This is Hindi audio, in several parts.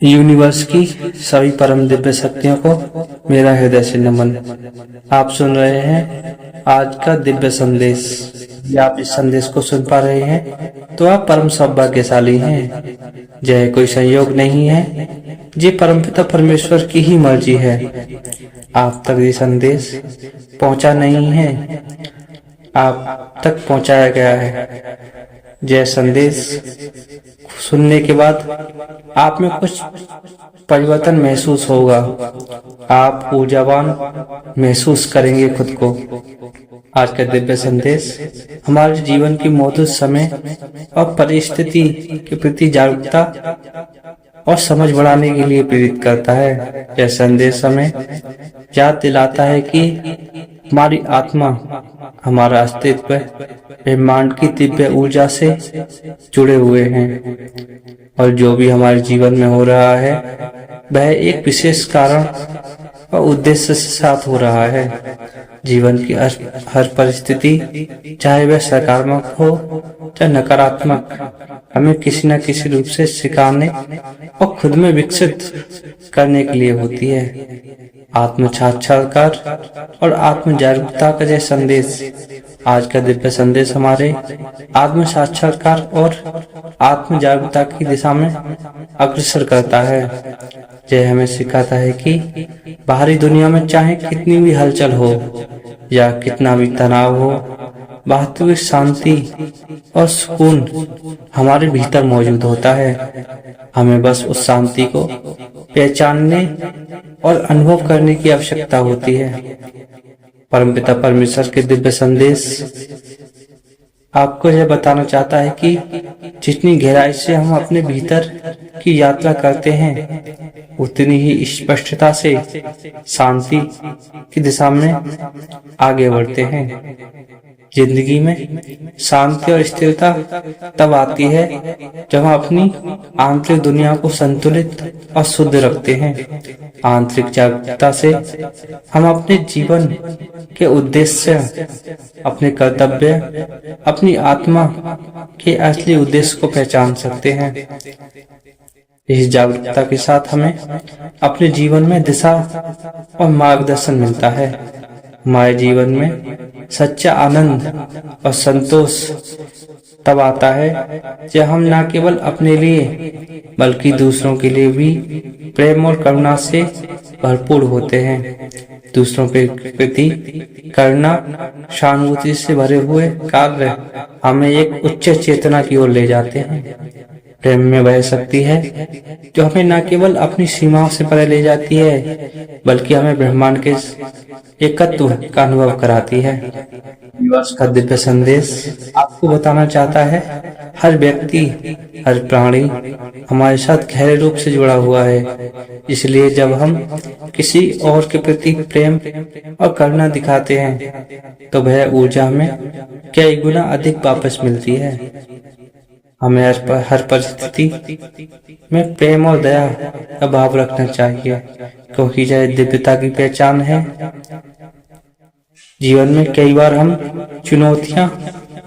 यूनिवर्स की सभी परम दिव्य शक्तियों को मेरा हृदय से नमन। आप सुन रहे हैं आज का दिव्य संदेश। यदि आप इस संदेश को सुन पा रहे हैं तो आप परम सौभाग्यशाली हैं। यह कोई संयोग नहीं है, ये परमपिता परमेश्वर की ही मर्जी है। आप तक ये संदेश पहुंचा नहीं है, आप तक पहुंचाया गया है। यह संदेश सुनने के बाद आप में कुछ परिवर्तन महसूस होगा। आप ऊर्जावान महसूस करेंगे खुद को। आज का दिव्य संदेश हमारे जीवन की मौजूद समय और परिस्थिति के प्रति जागरूकता और समझ बढ़ाने के लिए प्रेरित करता है। यह संदेश हमें याद दिलाता है कि हमारी आत्मा, हमारा अस्तित्व ब्रह्मांड की दिव्य ऊर्जा से जुड़े हुए हैं और जो भी हमारे जीवन में हो रहा है वह एक विशेष कारण और उद्देश्य से साथ हो रहा है। जीवन की हर परिस्थिति, चाहे वह सकारात्मक हो चाहे नकारात्मक, हमें किसी न किसी रूप से सिखाने और खुद में विकसित करने के लिए होती है। आत्म साक्षात्कार और आत्म जागरूकता का यह संदेश, आज का दिव्य संदेश हमारे आत्म साक्षात्कार और आत्म जागरूकता की दिशा में अग्रसर करता है। यह हमें सिखाता है कि बाहरी दुनिया में चाहे कितनी भी हलचल हो या कितना भी तनाव हो, वास्तविक शांति और सुकून हमारे भीतर मौजूद होता है। हमें बस उस शांति को पहचानने और अनुभव करने की आवश्यकता होती है। परमपिता परमेश्वर के दिव्य संदेश आपको यह बताना चाहता है कि जितनी गहराई से हम अपने भीतर की यात्रा करते हैं, उतनी ही स्पष्टता से शांति की दिशा में आगे बढ़ते हैं। जिंदगी में शांति और स्थिरता तब आती है जब हम अपनी आंतरिक दुनिया को संतुलित और शुद्ध रखते हैं। आंतरिक जागरूकता से हम अपने जीवन के उद्देश्य, अपने कर्तव्य, अपनी आत्मा के असली उद्देश्य को पहचान सकते हैं। इस जागरूकता के साथ हमें अपने जीवन में दिशा और मार्गदर्शन मिलता है। हमारे जीवन में सच्चा आनंद और संतोष तब आता है जब हम न केवल अपने लिए बल्कि दूसरों के लिए भी प्रेम और करुणा से भरपूर होते हैं। दूसरों के प्रति करुणा, सहानुभूति से भरे हुए कार्य हमें एक उच्च चेतना की ओर ले जाते हैं। प्रेम में वह शक्ति है जो हमें न केवल अपनी सीमाओं से परे ले जाती है बल्कि हमें ब्रह्मांड के एकत्व का अनुभव कराती है। यूनिवर्स का दिव्य संदेश आपको बताना चाहता है, हर व्यक्ति, हर प्राणी हमारे साथ गहरे रूप से जुड़ा हुआ है। इसलिए जब हम किसी और के प्रति प्रेम और करुणा दिखाते हैं तो वह ऊर्जा हमें कई गुना अधिक वापस मिलती है। हमें हर परिस्थिति में प्रेम और दया का भाव रखना चाहिए, क्योंकि यह दिव्यता की पहचान है। जीवन में कई बार हम चुनौतियां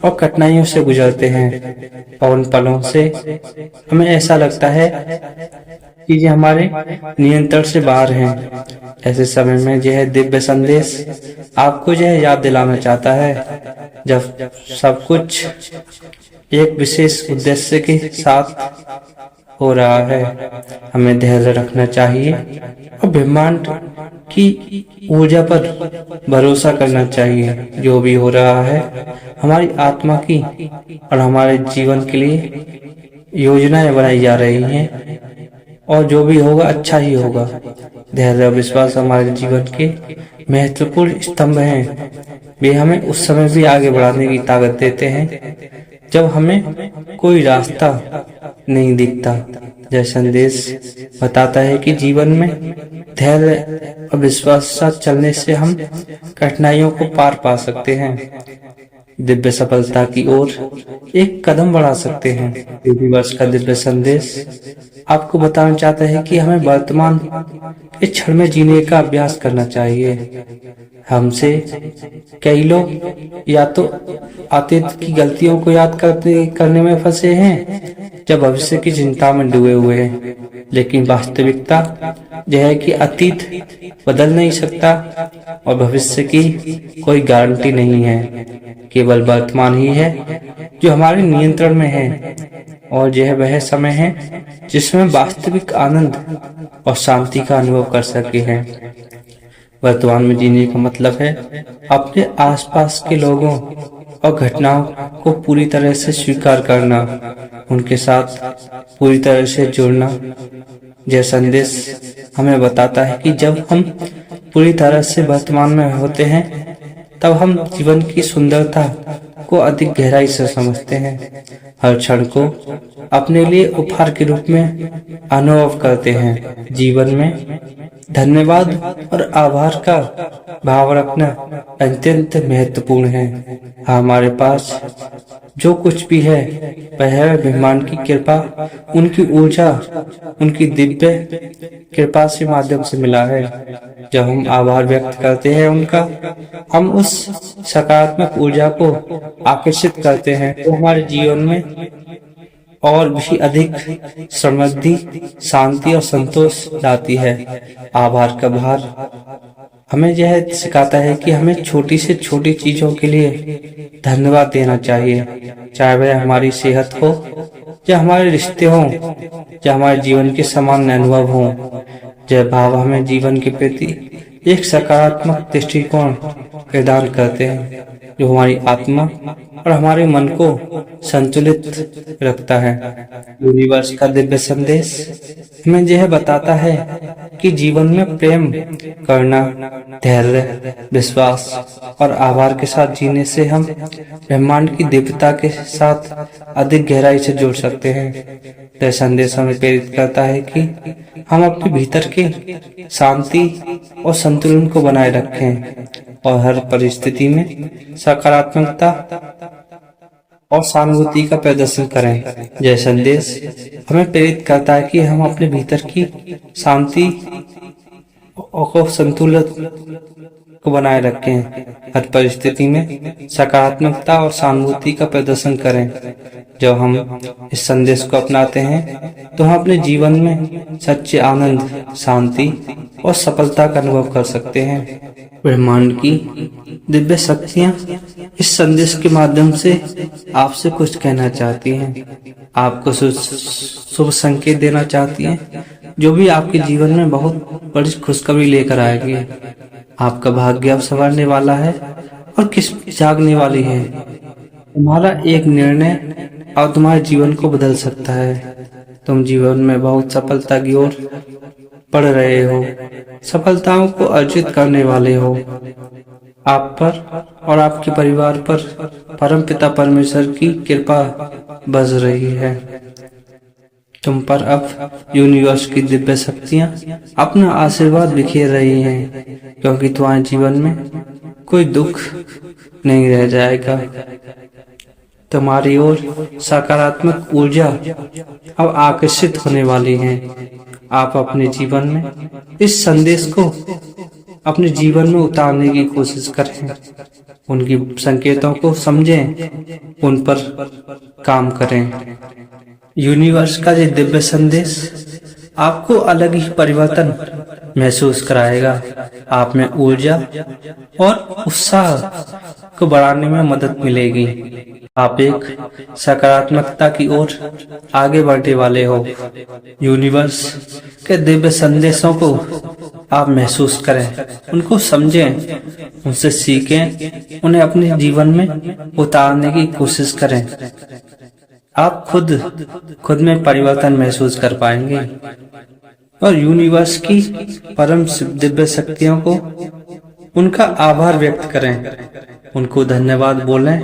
और कठिनाइयों से गुजरते हैं और उन पलों से हमें ऐसा लगता है कि ये हमारे नियंत्रण से बाहर हैं। ऐसे समय में यह दिव्य संदेश आपको यह याद दिलाना चाहता है, जब सब कुछ एक विशेष उद्देश्य के साथ हो रहा है, हमें धैर्य रखना चाहिए और ब्रह्मांड की ऊर्जा पर भरोसा करना चाहिए। जो भी हो रहा है हमारी आत्मा की और हमारे जीवन के लिए योजनाएं बनाई जा रही हैं और जो भी होगा अच्छा ही होगा। धैर्य और विश्वास हमारे जीवन के महत्वपूर्ण स्तंभ हैं। वे हमें उस समय भी आगे बढ़ाने की ताकत देते हैं जब हमें कोई रास्ता नहीं दिखता। यह संदेश बताता है कि जीवन में धैर्य और विश्वास के साथ चलने से हम कठिनाइयों को पार पा सकते हैं, दिव्य सफलता की ओर एक कदम बढ़ा सकते हैं। यूनिवर्स का दिव्य संदेश आपको बताना चाहता है कि हमें वर्तमान इस क्षण में जीने का अभ्यास करना चाहिए। हमसे कई लोग या तो अतीत की गलतियों को याद करने में फंसे हैं, जब भविष्य की चिंता में डूबे हुए हैं। लेकिन वास्तविकता यह है कि अतीत बदल नहीं सकता और भविष्य की कोई गारंटी नहीं है। केवल वर्तमान ही है जो हमारे नियंत्रण में है, और यह वह समय है जिसमें वास्तविक आनंद और शांति का अनुभव कर सके हैं। वर्तमान में जीने का मतलब है अपने आसपास के लोगों और घटनाओं को पूरी तरह से स्वीकार करना, उनके साथ पूरी तरह से जुड़ना। यह संदेश हमें बताता है कि जब हम पूरी तरह से वर्तमान में होते हैं, तब हम जीवन की सुंदरता को अधिक गहराई से समझते हैं। हर क्षण को अपने लिए उपहार के रूप में अनुभव करते हैं। जीवन में धन्यवाद और आभार का भाव रखना अत्यंत महत्वपूर्ण है। हमारे पास जो कुछ भी है वह है ब्रह्मांड की कृपा, उनकी ऊर्जा, उनकी दिव्य कृपा से माध्यम से मिला है। जब हम आभार व्यक्त करते हैं उनका, हम उस सकारात्मक ऊर्जा को आकर्षित करते हैं तो हमारे जीवन में और भी अधिक समृद्धि, शांति और संतोष लाती है। आभार का भार हमें यह सिखाता है कि हमें छोटी से छोटी चीजों के लिए धन्यवाद देना चाहिए, चाहे वह हमारी सेहत हो या हमारे रिश्ते हों या हमारे जीवन के सामान्य अनुभव हों। यह भाव हमें जीवन के प्रति एक सकारात्मक दृष्टिकोण प्रदान करते हैं, जो हमारी आत्मा और हमारे मन को संतुलित रखता है। यूनिवर्स का दिव्य संदेश हमें यह बताता है कि जीवन में प्रेम करना, धैर्य, विश्वास और आभार के साथ जीने से हम ब्रह्मांड की दिव्यता के साथ अधिक गहराई से जुड़ सकते हैं। यह संदेश हमें प्रेरित करता है कि हम अपने भीतर के शांति और संतुलन को बनाए रखें और हर परिस्थिति में सकारात्मकता और सहानुभूति का प्रदर्शन करें। यह संदेश हमें प्रेरित करता है कि हम अपने भीतर की शांति और संतुलन को बनाए रखें, हर परिस्थिति में सकारात्मकता और सहानुभूति का प्रदर्शन करें। जब हम इस संदेश को अपनाते हैं तो हम अपने जीवन में सच्चे आनंद, शांति और सफलता का अनुभव कर सकते हैं। ब्रह्मांड की दिव्य शक्तियाँ इस संदेश के माध्यम से आपसे कुछ कहना चाहती हैं, आपको शुभ संकेत देना चाहती हैं, जो भी आपके जीवन में बहुत बड़ी खुशखबरी लेकर आएगी। आपका भाग्य अब संवरने वाला है और किस्मत जागने वाली है। तुम्हारा एक निर्णय और तुम्हारे जीवन को बदल सकता है। तुम जीवन में बहुत सफलता की ओर बढ़ रहे हो, सफलताओं को अर्जित करने वाले हो। आप पर और आपके परिवार पर परमपिता परमेश्वर की कृपा बरस रही है। तुम पर अब यूनिवर्स की दिव्य शक्तियाँ अपना आशीर्वाद बिखेर रही हैं, क्योंकि तुम्हारे जीवन में कोई दुख नहीं रह जाएगा। तुम्हारी ओर सकारात्मक ऊर्जा अब आकर्षित होने वाली है। आप अपने जीवन में इस संदेश को अपने जीवन में उतारने की कोशिश करें, उनकी संकेतों को समझें, उन पर काम करें। यूनिवर्स का ये दिव्य संदेश आपको अलग ही परिवर्तन महसूस कराएगा। आप में ऊर्जा और उत्साह को बढ़ाने में मदद मिलेगी। आप एक सकारात्मकता की ओर आगे बढ़ने वाले हो। यूनिवर्स के दिव्य संदेशों को आप महसूस करें, उनको समझें, उनसे सीखें, उन्हें अपने जीवन में उतारने की कोशिश करें। आप खुद में परिवर्तन महसूस कर पाएंगे और यूनिवर्स की परम दिव्य शक्तियों को उनका आभार व्यक्त करें, उनको धन्यवाद बोलें